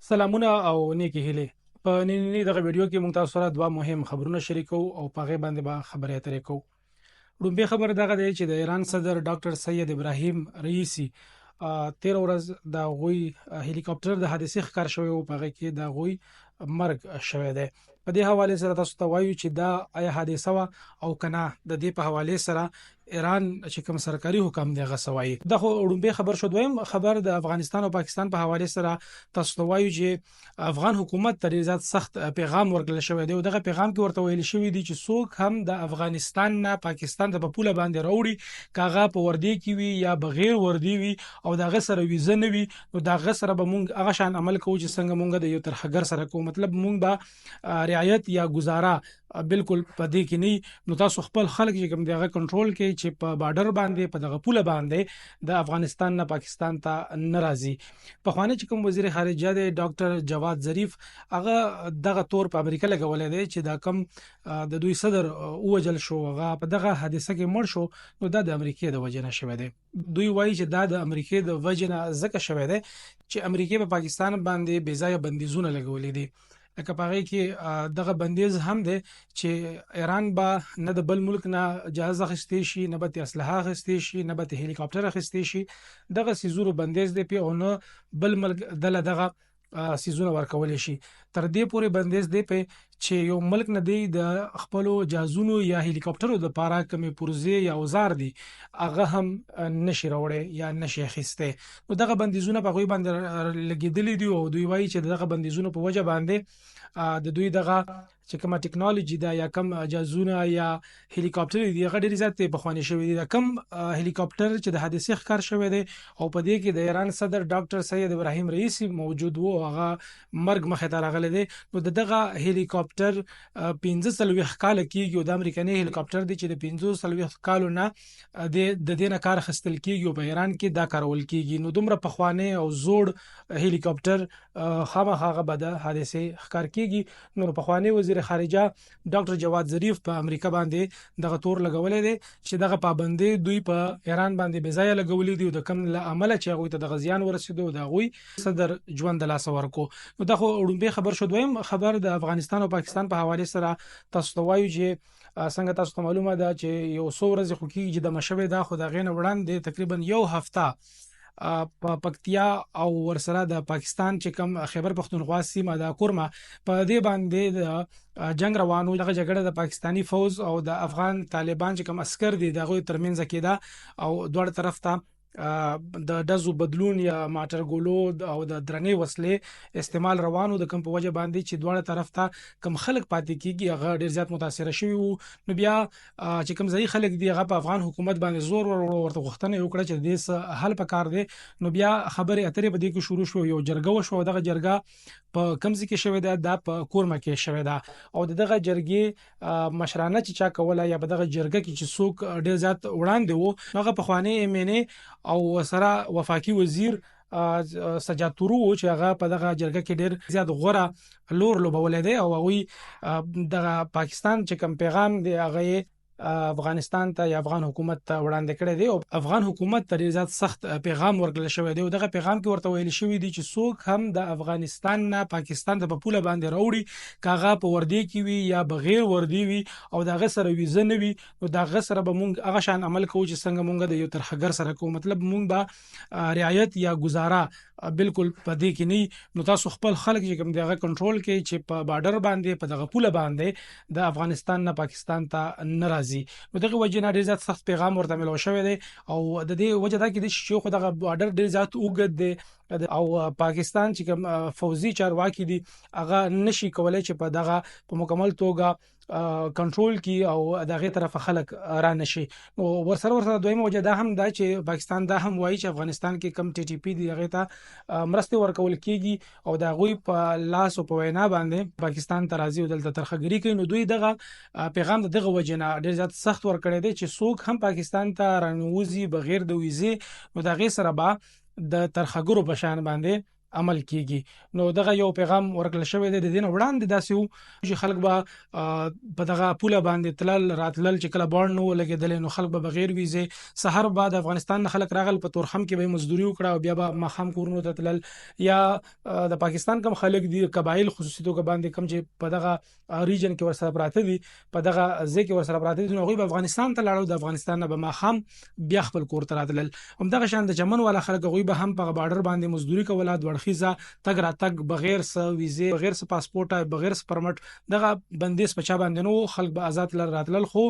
سلامونه او نیکی هیلې. په نننۍ دغه ویډیو کې موږ تاسو سره دوه مهم خبرونه شریکو او په هغې باندې به خبرې اترې کوو. لومبۍ خبر دغه دی چې د ایران صدر ډاکټر سید ابراهیم رئیسی 13 ورځ د هغوی هلیکاپټر د حادثې ښکار شوی و، په هغې کې د هغوی مرګ شوی دی. په دې حوالې سره تاسو ته وایو چې دا آیا حادثه وه او که نه. د دې په حوالې سره ایران چې کوم سرکاري حکم دی هغه څه وایي. دا خو لومبۍ خبر شو. دویم خبر د افغانستان او پاکستان په حوالې سره تاسو ته وایو چې افغان حکومت ته ډېر زیات سخت پیغام ورکړل شوی دی او دغه پیغام کې ورته ویل شوي دي چې څوک هم د افغانستان نه پاکستان ته په پوله باندې راوړي، که هغه په وردی کې وي یا بغیر وردی وي او د هغه سره ویزه نه وي، نو د هغه سره به موږ هغه شان عمل کوو چې څنګه موږ د یو ترهګر سره کوو. مطلب موږ به رعایت یا گزاره بالکل په دې کې نه. نو تاسو خپل خلک چې کوم دی هغه کنټرول کړئ چې په بارډر باندې په دغه پوله باندې د افغانستان نه پاکستان ته نه راځي. پخوانی چې کوم وزیر خارجه دی ډاکټر جواد ظریف، هغه دغه تور په امریکا لګولی دی چې دا کم د دوی صدر ووجل شو، هغه په دغه حادثه کې مړ شو، نو دا د امریکا د وجې نه شوی دی. دوی وایي چې دا د امریکا د وجې نه ځکه شوی دی چې امریکا په پاکستان باندې بې ځایه بندیزونه لګولي دي. لکه په هغې کې دغه بندیز هم دی چې ایران به نه د بل ملک نه جهاز اخیستی شي، نه به ترې اسلحه اخیستی شي، نه به ترې هلیکاپټر اخیستی شي. دغه څیزونو بندیز دی پې او نه بل ملک دله دغه څیزونه ورکولی شي. تر دې پورې بندیز دی پې چې یو ملک نه دی د خپلو جهازونو یا هلیکاپټرو دپاره کومې پرزې یا اوزار دي هغه هم نشي راوړی یا نشي اخیستی. نو دغه بندیزونه په هغوی باندې لګېدلي دي او دوی وایي چې دغه بندیزونو په وجه باندې د دوی دغه چې کومه ټکنالوژي ده یا کم جهازونه یا هلیکاپټر دي هغه ډېر زیات پخواني شوي دي. د کم هلیکاپټر چې د حادثې ښکار شوی دی او په دې کې د ایران صدر ډاکټر سید ابراهیم رئیسی موجود و، هغه مرګ مخې ته راغلی دی. نو د دغه هلیکاپټر 45 کاله کېږي او د امریکني هلیکاپټر دی چې د 45 کالو نه د دې نه کار اخیستل کېږي او په ایران کې دا کارول کېږي. نو دومره پخوانی او زوړ هلیکاپټر خامخا هغه به د حادثې ښکار کېږي. نو پخوانی وزیر خارجه ډاکټر جواد ظریف په امریکا باندې دغه تور لګولی دی چې دغه پابندۍ دوی په ایران باندې بې ځایه لګولي دي او د کوم له امله چې هغوی ته دغه زیان ورسېدو د هغوی صدر ژوند د لاسه ورکو. نو دا خو لومبۍ خبر شو. دویم خبر د افغانستان او پاکستان په حوالې سره تاسو ته وایو چې څنګه تاسو ته معلومه ده چې یو څو ورځې خو کېږي چې دمه شوې ده، خو د هغې نه وړاندې تقریبا یو هفته په پکتیا او ورسره د پاکستان چې کوم خیبر پختونخوا سیمه د کورمه په دې باندې د جنگ روانو. دغه جګړه د پاکستانی فوز او د افغان طالبان چې کوم عسکر دي د هغوی ترمنځ کېده او دواړه طرف ته د ډزو بدلون یا ماټر ګولو او د درنې وسلې استعمال روانو، د کوم په وجه باندې چې دواړه طرف ته کوم خلک پاتې کېږي هغه ډېر زیات متاثره شوي وو. نو بیا چې کوم ځایي خلک دي هغه په افغان حکومت باندې زور ورته غوښتنه یې وکړه چې د دې څه حل پکار دی. نو بیا خبرې اترې په دې کې شروع شوې، یو جرګه وشوه او دغه جرګه په کوم ځای کې شوې ده؟ دا په کورمه کې شوې ده او دغه جرګې مشرانه چې چا کوله یا په دغه جرګه کې چې څوک ډېر زیات وړاندې وو هغه پخوانی MNA او سره وفاقي وزیر سجاد تورو چې هغه په دغه جرګه کې ډېر زیات غوره لور لوبولی دی او هغوی دغه پاکستان چې کوم پیغام دی هغه افغانستان ته یا افغان حکومت ته وړاندې کړی دی او افغان حکومت ته ډېر زیات سخت پیغام ورکړل شوی دی او دغه پیغام کې ورته ویل شوي دي چې څوک هم د افغانستان نه پاکستان ته په پوله باندې راوړي، که هغه په وردی کې وي یا بغیر وردی وي او د هغه سره ویزه نه وي، نو د هغه سره به موږ هغه شان عمل کوو چې څنګه موږ د یو ترهګر سره کوو. مطلب موږ به رعایت یا گزاره بالکل په دې کې نه. نو تاسو خپل خلک چې کوم دی هغه کنټرول کړئ چې په بارډر باندې په دغه پوله باندې د افغانستان نه پاکستان ته نه راځي. نو دغه وجې نه ډېر زیات سخت پیغام ورته ملو شوی دی او د دې وجه دا کېدای شي چې خو دغه بارډر ډېر زیات اوږد دی او پاکستان چې کوم فوزي چارواکي دي هغه نشي کولی چې په دغه په مکمل توګه کنټرول کی او دغه طرف خلک را نشي. نو ورسره دویمه وجه دا هم دا چې پاکستان دا هم وایي چې افغانستان کې کم TTP دی هغه ته مرستې ورکول کیږي او د هغوی په لاس او په وینا باندې پاکستان ته راځي او دلته ترهګري کوي. نو دوی دغه پیغام دغه وجه نه ډېر زیات سخت ورکړی دی چې څوک هم پاکستان ته رانوځي بغیر د ویزې، نو د هغې سره به د ترهګرو په شان باندې عمل کیږي. نو دغه یو پیغام ورکړل شوی دی. د دې نه وړاندې داسې وو چې خلک به په دغه پوله باندې تلل راتلل، چې کله بارن نو لګېدل نو خلک به بغیر ویزه سحر بعد افغانستان نه خلک راغل په تورخم کې به مزدوري وکړه او بیا به ماخام کورونو ته تلل. یا د پاکستان کم خلک دي قبایل خصوصي توګه باندې کم چې په دغه ریجن کې ورسره پراته دي، په دغه ځای کې ورسره پراته دي، نو هغوی به افغانستان ته لاړو، د افغانستان نه به ماخام بیا خپل کور ته راتلل. همدغه شان د چمن والا خلک هغوی به هم په بارډر باندې مزدوري کوله، دوړخیزه تګ راتګ بغیر څه ویزې، بغیر څه پاسپورټ، بغیر څه پرمټ، دغه بندیز په چا باندې نو خلک به آزاد راتلل. خو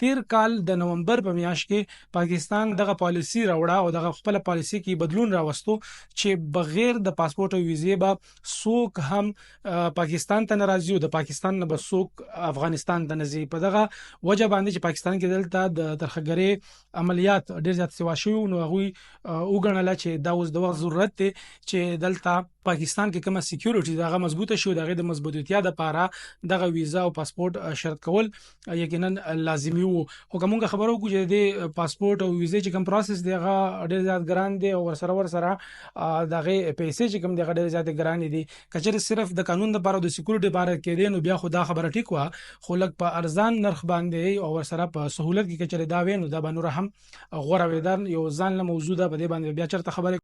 تیر کال د نومبر په میاشت کې پاکستان دغه پالیسی راوړه او دغه خپل پالیسی کې بدلون راوستو چې بغیر د پاسپورټ او ویزې به څوک هم پاکستان ته ناراضي او د پاکستان نه به څوک افغانستان ته نزي. په دغه وجه باندې چې پاکستان کې دلته د ترخګرې عملیات ډیر زیات سوا شو، نو هغه وګڼل چې دا اوس د وخت ضرورت دی چې دلته پاکستان کې کومه سکیورټي دغه مضبوطه شو، دغه د مضبوطیت لپاره دغه ویزا او پاسپورټ شرط کول یقینا لازمي وو. خو کومه خبرو کو چې د پاسپورټ او ویزې چې کوم پروسس دی هغه ډیر زیات ګران دی او ورسره دغه پیسې چې کوم دغه ډیر زیات ګران دي. کچره صرف د قانون لپاره د سکیورټي لپاره کې دی نو بیا خو دا خبره ټیک وا، خو لک په ارزان نرخ باندې او ورسره په سہولت کې کچره دا وینو دا بنور هم غوړه ویدان یو ځان له موجوده په دې باندې بیا چرته خبره